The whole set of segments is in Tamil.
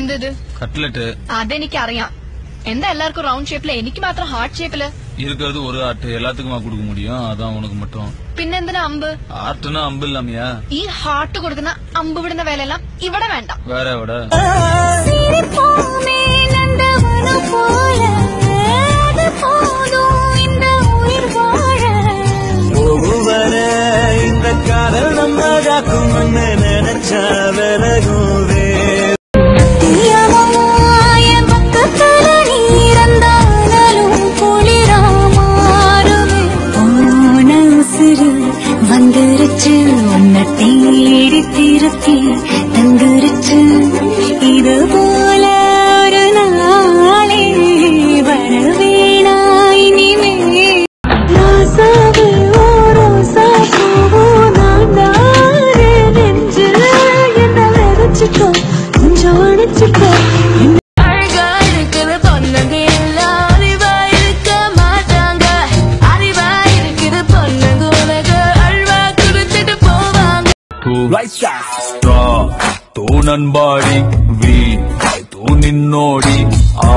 എന്തത് കട്ട്ലറ്റ് അതെനിക്കറിയാം. എന്താ എല്ലാവർക്കും റൗണ്ട് ഷേപ്പില്, എനിക്ക് മാത്രം ഹാർട്ട് ഷേപ്പില്? இருக்கிறது ஒரு ஆர்ட் எல்லாத்துக்குமா கொடுக்க முடியும், அதான் உனக்கு மட்டும். പിന്നെന്തിനാ അമ്പ്? ஆர்ட்னா அம்பு இல்லாமையா? ഈ ഹാർട്ട് കൊടുക്കുന്ന അമ്പ് വിടുന്ന വേലയെല്ലാം ഇവിടെ വേണ്ട. வேற எവിടെ? இந்த காதல் நம்ம நினைச்சா விலகுவே வந்துருச்சு உன்னை தேடி திருத்தி தந்துருச்சு இது போல ஒரு நாளே வரவேணா இனிமே ராசாவே ஓ ரோசா பூவோ நான் தானே நெஞ்சு என்ன வெறுச்சுக்கோ கொஞ்சம் அணைச்சுக்கோ तू नन्बाड़ी वी तू निन्नोड़ी आ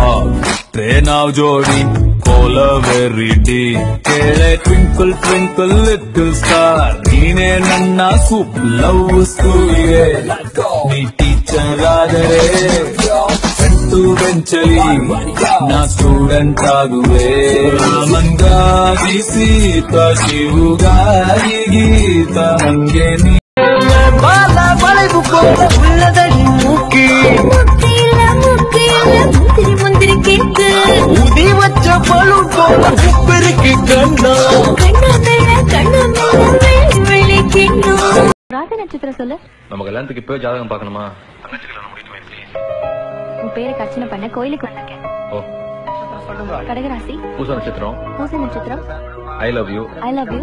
ट्रेनाव जोड़ी कोलवेरिडी केळे ट्विंकल ट्विंकल लिटिल स्टार नीने नन्ना सूप लव स्टोरी नी टीचर आदरे सेंटू बेंचली ना स्टूडेंट आगुवे रामंगारी सीता शिवगारी गीता हंगे नी வளைவு போல உள்ளதடி மூக்கி முந்திரி கேட்டு உதி வச்ச பழு போல உப்பிருக்கு கண்ணா ராசி நட்சத்திரம் சொல்லு. நம்ம கல்யாணத்துக்கு இப்போ ஜாதகம் பார்க்கணுமா? உன் பேரை கர்ச்சனை பண்ண கோயிலுக்கு வந்திருக்கேன். ஓ கடகராசி. பூச நட்சத்திரம். பூச நட்சத்திரம். I love you. I love you.